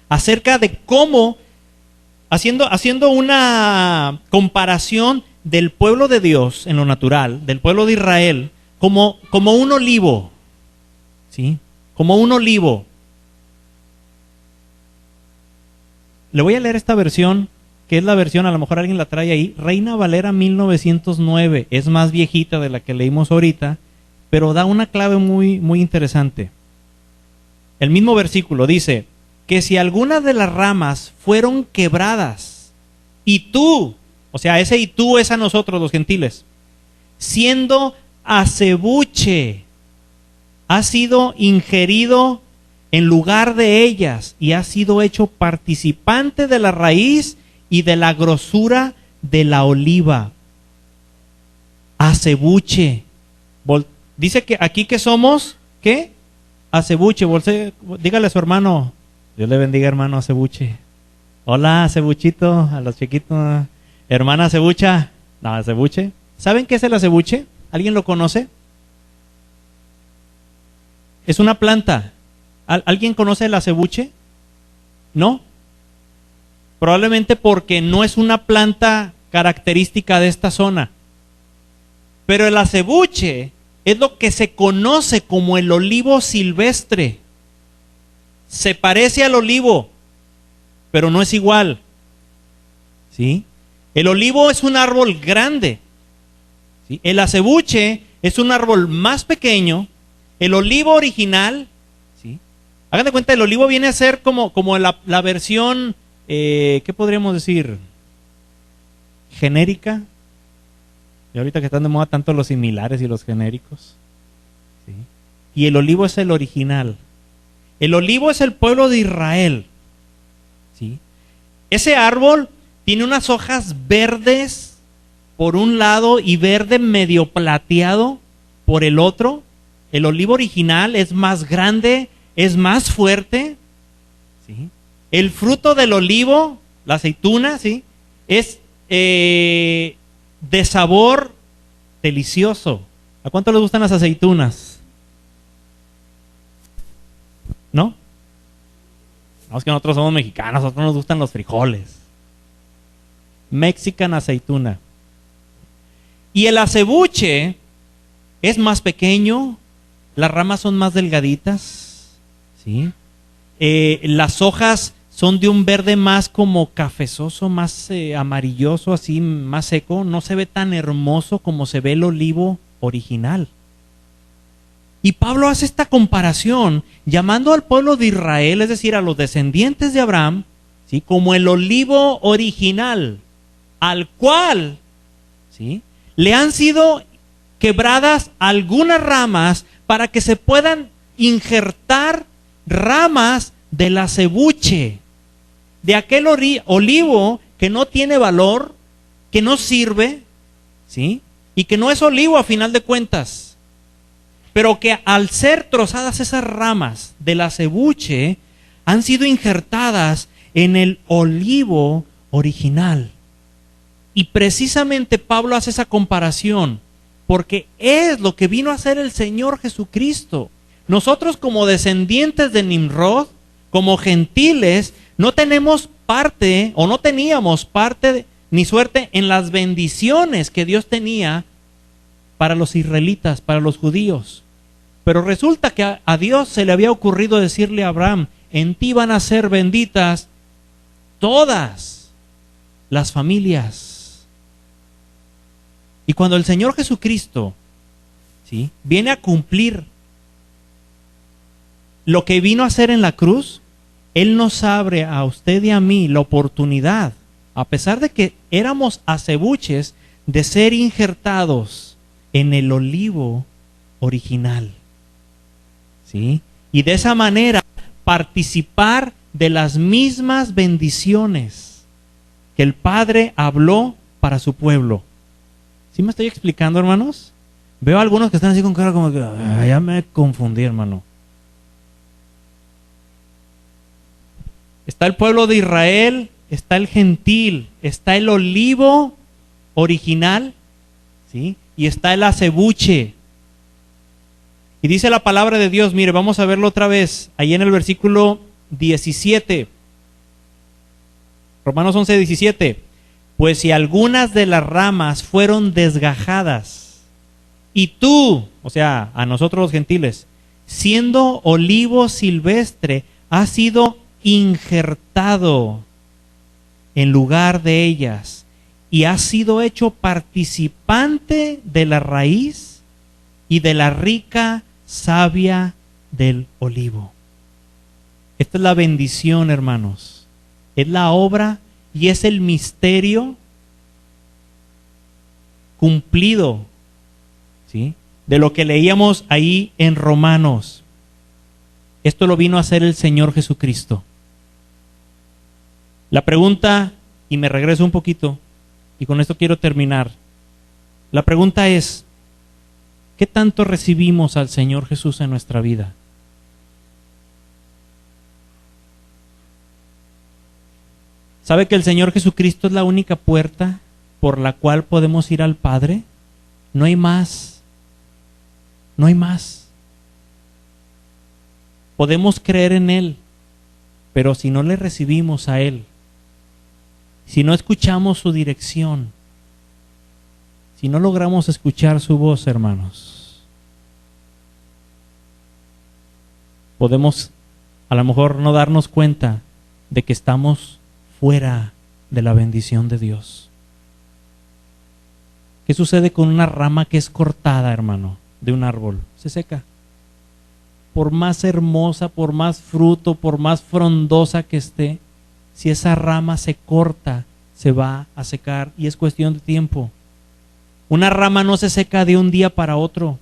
acerca de cómo, haciendo una comparación del pueblo de Dios en lo natural, del pueblo de Israel, como un olivo, ¿sí?, como un olivo. Le voy a leer esta versión, que es la versión, a lo mejor alguien la trae ahí, Reina Valera 1909, es más viejita de la que leímos ahorita, pero da una clave muy, muy interesante. El mismo versículo dice, que si algunas de las ramas fueron quebradas, y tú, o sea, ese y tú es a nosotros los gentiles, siendo acebuche, ha sido ingerido en lugar de ellas y ha sido hecho participante de la raíz y de la grosura de la oliva. Acebuche. Dice que aquí que somos, ¿qué? Acebuche. Dígale a su hermano, Dios le bendiga, hermano Acebuche. Hola, acebuchito, a los chiquitos. Hermana acebucha. No, acebuche. ¿Saben qué es el acebuche? ¿Alguien lo conoce? Es una planta. ¿Alguien conoce el acebuche? ¿No? Probablemente porque no es una planta característica de esta zona. Pero el acebuche es lo que se conoce como el olivo silvestre. Se parece al olivo, pero no es igual. ¿Sí? El olivo es un árbol grande. ¿Sí? El acebuche es un árbol más pequeño. El olivo original, ¿sí?, Hagan de cuenta, el olivo viene a ser como la versión, ¿qué podríamos decir? Genérica. Y ahorita que están de moda tanto los similares y los genéricos. ¿Sí? Y el olivo es el original. El olivo es el pueblo de Israel. ¿Sí? Ese árbol tiene unas hojas verdes por un lado y verde medio plateado por el otro. El olivo original es más grande, es más fuerte. ¿Sí? El fruto del olivo, la aceituna, ¿sí? Es de sabor delicioso. ¿A cuánto les gustan las aceitunas? ¿No? No, es que nosotros somos mexicanos, a nosotros nos gustan los frijoles. Mexican aceituna. Y el acebuche es más pequeño, las ramas son más delgaditas, ¿sí? Las hojas son de un verde más como cafezoso, más amarilloso, así más seco. No se ve tan hermoso como se ve el olivo original. Y Pablo hace esta comparación llamando al pueblo de Israel, es decir, a los descendientes de Abraham, ¿sí? Como el olivo original, al cual, ¿sí? Le han sido quebradas algunas ramas para que se puedan injertar ramas del acebuche, de aquel olivo que no tiene valor, que no sirve, ¿sí? Y que no es olivo a final de cuentas, pero que al ser trozadas esas ramas del acebuche, han sido injertadas en el olivo original. Y precisamente Pablo hace esa comparación, porque es lo que vino a hacer el Señor Jesucristo. Nosotros como descendientes de Nimrod, como gentiles, no tenemos parte o no teníamos parte ni suerte en las bendiciones que Dios tenía para los israelitas, para los judíos. Pero resulta que a Dios se le había ocurrido decirle a Abraham: en ti van a ser benditas todas las familias. Y cuando el Señor Jesucristo, ¿sí?, viene a cumplir lo que vino a hacer en la cruz, Él nos abre a usted y a mí la oportunidad, a pesar de que éramos acebuches, de ser injertados en el olivo original. ¿Sí? Y de esa manera participar de las mismas bendiciones que el Padre habló para su pueblo. ¿Sí me estoy explicando, hermanos? Veo a algunos que están así con cara como que ya me confundí, hermano. Está el pueblo de Israel, está el gentil, está el olivo original, ¿sí?, y está el acebuche. Y dice la palabra de Dios, mire, vamos a verlo otra vez, ahí en el versículo 17. Romanos 11, 17. Pues si algunas de las ramas fueron desgajadas, y tú, o sea, a nosotros los gentiles, siendo olivo silvestre, has sido injertado en lugar de ellas, y has sido hecho participante de la raíz y de la rica savia del olivo. Esta es la bendición, hermanos. Es la obra y es el misterio cumplido, ¿sí?, de lo que leíamos ahí en Romanos. Esto lo vino a hacer el Señor Jesucristo. La pregunta, y me regreso un poquito, y con esto quiero terminar. La pregunta es: ¿qué tanto recibimos al Señor Jesús en nuestra vida? ¿Sabe que el Señor Jesucristo es la única puerta por la cual podemos ir al Padre? No hay más. No hay más. Podemos creer en Él, pero si no le recibimos a Él, si no escuchamos su dirección, si no logramos escuchar su voz, hermanos, podemos a lo mejor no darnos cuenta de que estamos fuera de la bendición de Dios. ¿Qué sucede con una rama que es cortada, hermano, de un árbol? Se seca. por más hermosa, por más fruto, por más frondosa que esté, si esa rama se corta, se va a secar y es cuestión de tiempo. Una rama no se seca de un día para otro.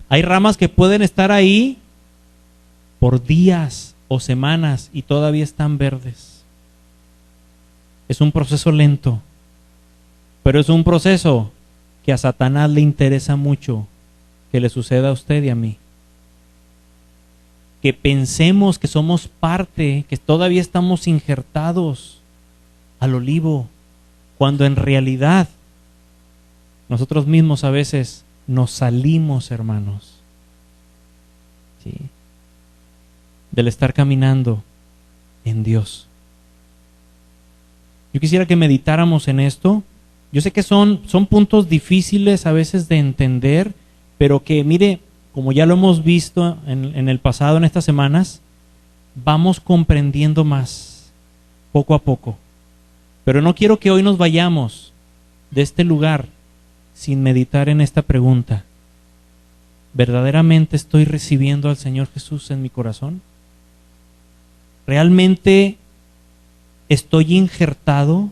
Hay ramas que pueden estar ahí por días o semanas y todavía están verdes. Es un proceso lento, pero es un proceso que a Satanás le interesa mucho que le suceda a usted y a mí. Que pensemos que somos parte, que todavía estamos injertados al olivo, cuando en realidad nosotros mismos a veces nos salimos, hermanos, ¿sí?, del estar caminando en Dios. Yo quisiera que meditáramos en esto. Yo sé que son puntos difíciles a veces de entender, pero que, mire, como ya lo hemos visto en el pasado, en estas semanas, vamos comprendiendo más, poco a poco. Pero no quiero que hoy nos vayamos de este lugar sin meditar en esta pregunta. ¿Verdaderamente estoy recibiendo al Señor Jesús en mi corazón? ¿Realmente estoy injertado,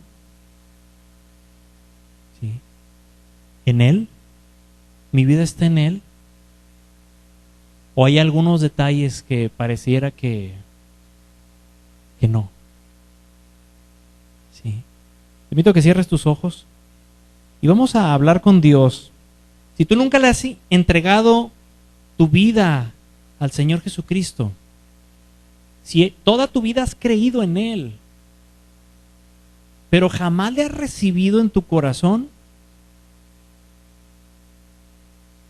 ¿sí?, en Él? ¿Mi vida está en Él? ¿O hay algunos detalles que pareciera que no? ¿Sí? Te invito a que cierres tus ojos y vamos a hablar con Dios. Si tú nunca le has entregado tu vida al Señor Jesucristo, si toda tu vida has creído en Él, pero jamás le has recibido en tu corazón,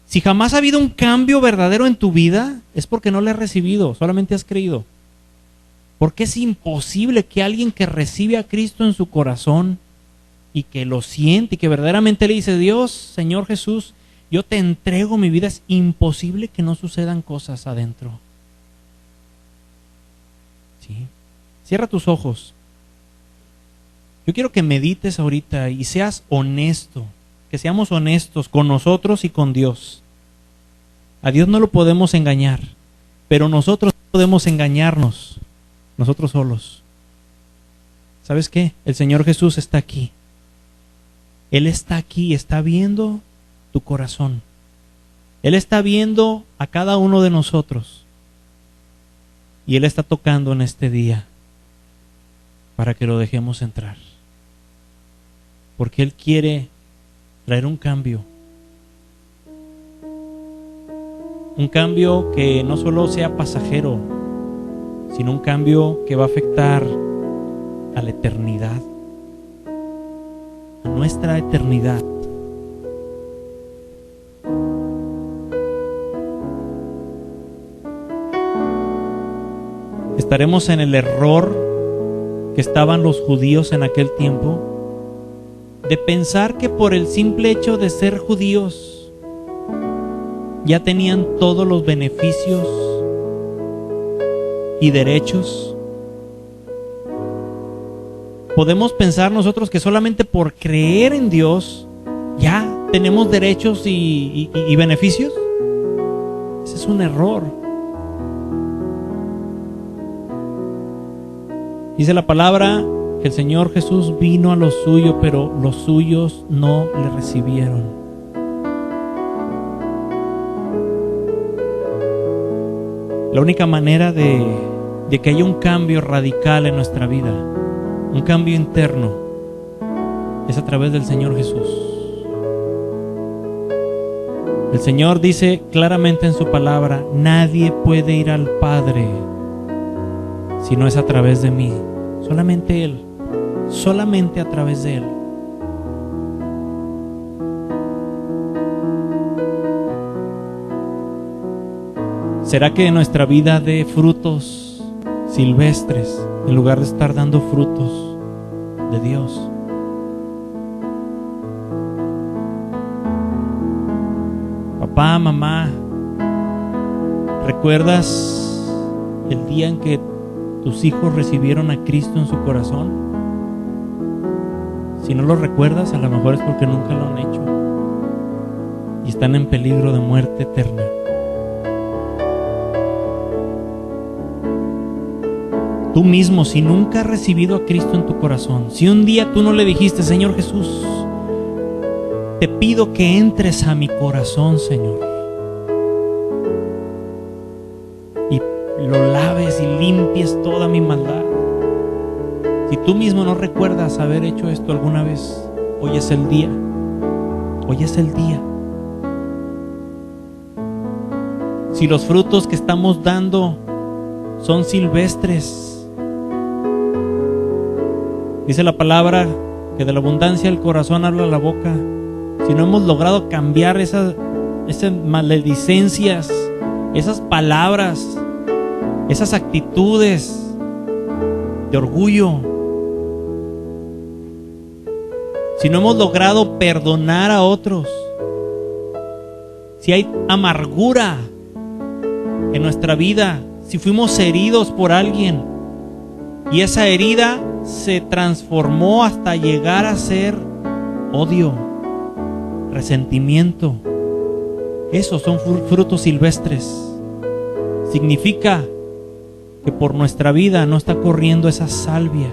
si jamás ha habido un cambio verdadero en tu vida, es porque no le has recibido, solamente has creído. Porque es imposible que alguien que recibe a Cristo en su corazón y que lo siente y que verdaderamente le dice: Dios, Señor Jesús, yo te entrego mi vida, es imposible que no sucedan cosas adentro. ¿Sí? Cierra tus ojos. Yo quiero que medites ahorita y seas honesto, que seamos honestos con nosotros y con Dios. A Dios no lo podemos engañar, pero nosotros podemos engañarnos, nosotros solos. ¿Sabes qué? El Señor Jesús está aquí. Él está aquí, está viendo tu corazón. Él está viendo a cada uno de nosotros. Y Él está tocando en este día para que lo dejemos entrar. Porque Él quiere traer un cambio. Un cambio que no solo sea pasajero, sino un cambio que va a afectar a la eternidad, a nuestra eternidad. Estaremos en el error que estaban los judíos en aquel tiempo, de pensar que por el simple hecho de ser judíos ya tenían todos los beneficios y derechos. Podemos pensar nosotros que solamente por creer en Dios ya tenemos derechos y beneficios. Ese es un error. Dice la palabra que el Señor Jesús vino a los suyos, pero los suyos no le recibieron. La única manera de que haya un cambio radical en nuestra vida, un cambio interno, es a través del Señor Jesús. El Señor dice claramente en su palabra: nadie puede ir al Padre si no es a través de mí. Solamente Él, solamente a través de Él. ¿Será que nuestra vida dé frutos silvestres en lugar de estar dando frutos de Dios? Papá, mamá, ¿recuerdas el día en que tus hijos recibieron a Cristo en su corazón? Si no lo recuerdas, a lo mejor es porque nunca lo han hecho y están en peligro de muerte eterna. Tú mismo, si nunca has recibido a Cristo en tu corazón, si un día tú no le dijiste: Señor Jesús, te pido que entres a mi corazón, Señor, y lo laves y limpies toda mi maldad. Si tú mismo no recuerdas haber hecho esto alguna vez, hoy es el día. Hoy es el día. Si los frutos que estamos dando son silvestres, dice la palabra que de la abundancia del corazón habla la boca. Si no hemos logrado cambiar esas maledicencias, esas palabras, esas actitudes de orgullo, si no hemos logrado perdonar a otros, si hay amargura en nuestra vida, si fuimos heridos por alguien y esa herida se transformó hasta llegar a ser odio, resentimiento, esos son frutos silvestres. Significa que por nuestra vida no está corriendo esa salvia.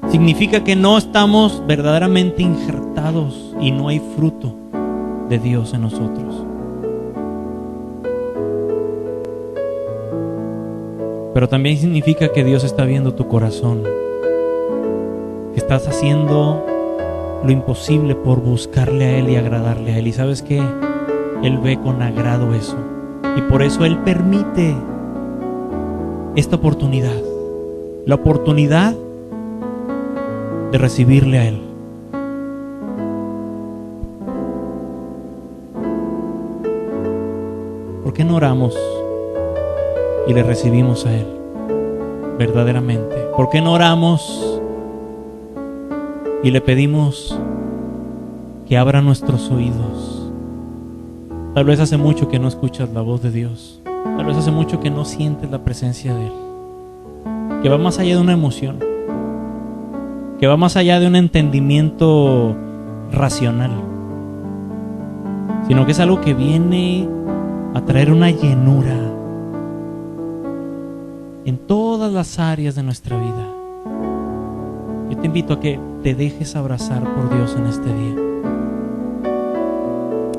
Significa que no estamos verdaderamente injertados y no hay fruto de Dios en nosotros. Pero también significa que Dios está viendo tu corazón, que estás haciendo lo imposible por buscarle a Él y agradarle a Él. Y ¿sabes qué? Él ve con agrado eso. Y por eso Él permite esta oportunidad. La oportunidad de recibirle a Él. ¿Por qué no oramos y le recibimos a Él verdaderamente? ¿Por qué no oramos y le pedimos que abra nuestros oídos? Tal vez hace mucho que no escuchas la voz de Dios. Tal vez hace mucho que no sientes la presencia de Él, que va más allá de una emoción, que va más allá de un entendimiento racional, sino que es algo que viene a traer una llenura en todas las áreas de nuestra vida. Yo te invito a que te dejes abrazar por Dios en este día.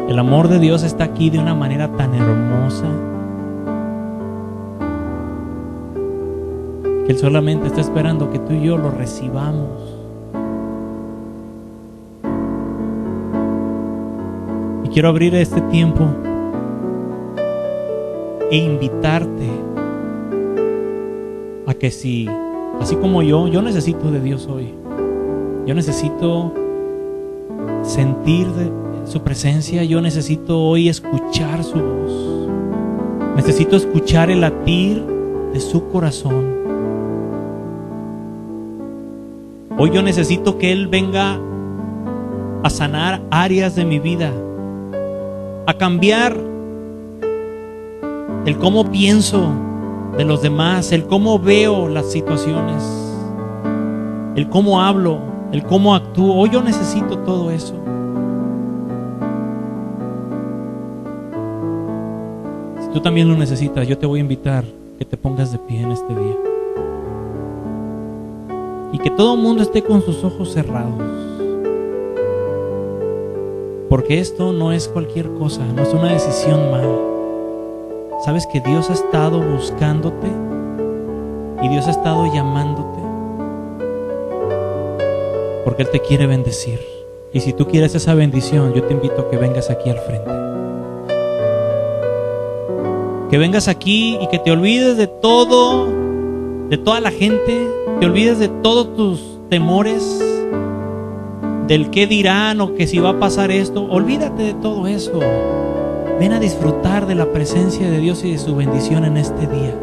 El amor de Dios está aquí de una manera tan hermosa que Él solamente está esperando que tú y yo lo recibamos. Y quiero abrir este tiempo e invitarte a que si, así como yo necesito de Dios hoy. Yo necesito sentir de su presencia. Yo necesito hoy escuchar su voz. Necesito escuchar el latir de su corazón. Hoy yo necesito que Él venga a sanar áreas de mi vida, a cambiar el cómo pienso de los demás, el cómo veo las situaciones, el cómo hablo, el cómo actúo. Hoy yo necesito todo eso. Si tú también lo necesitas, yo te voy a invitar que te pongas de pie en este día y que todo el mundo esté con sus ojos cerrados, porque esto no es cualquier cosa, no es una decisión mala. Sabes que Dios ha estado buscándote y Dios ha estado llamándote porque Él te quiere bendecir. Y si tú quieres esa bendición, yo te invito a que vengas aquí al frente, que vengas aquí y que te olvides de todo, de toda la gente, te olvides de todos tus temores, del qué dirán o que si va a pasar esto. Olvídate de todo eso. Ven a disfrutar de la presencia de Dios y de su bendición en este día.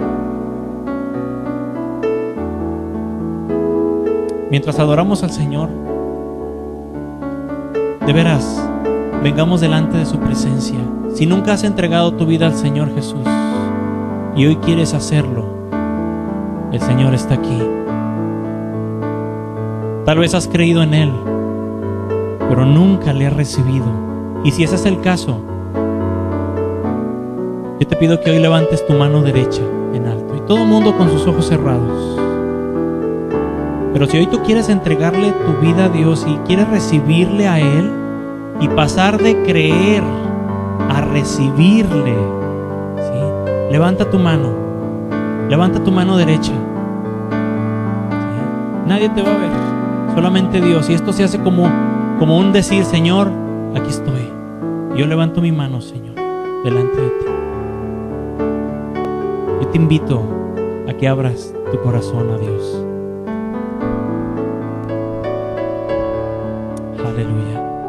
Mientras adoramos al Señor, de veras, vengamos delante de su presencia. Si nunca has entregado tu vida al Señor Jesús y hoy quieres hacerlo, el Señor está aquí. Tal vez has creído en Él, pero nunca le has recibido. Y si ese es el caso, yo te pido que hoy levantes tu mano derecha Y todo el mundo con sus ojos cerrados. Pero si hoy tú quieres entregarle tu vida a Dios y quieres recibirle a Él y pasar de creer a recibirle, ¿sí? Levanta tu mano derecha, ¿sí? Nadie te va a ver, solamente Dios. Y esto se hace como un decir: Señor, aquí estoy. Yo levanto mi mano, Señor, delante de ti. Yo te invito a que abras tu corazón a Dios. Aleluya.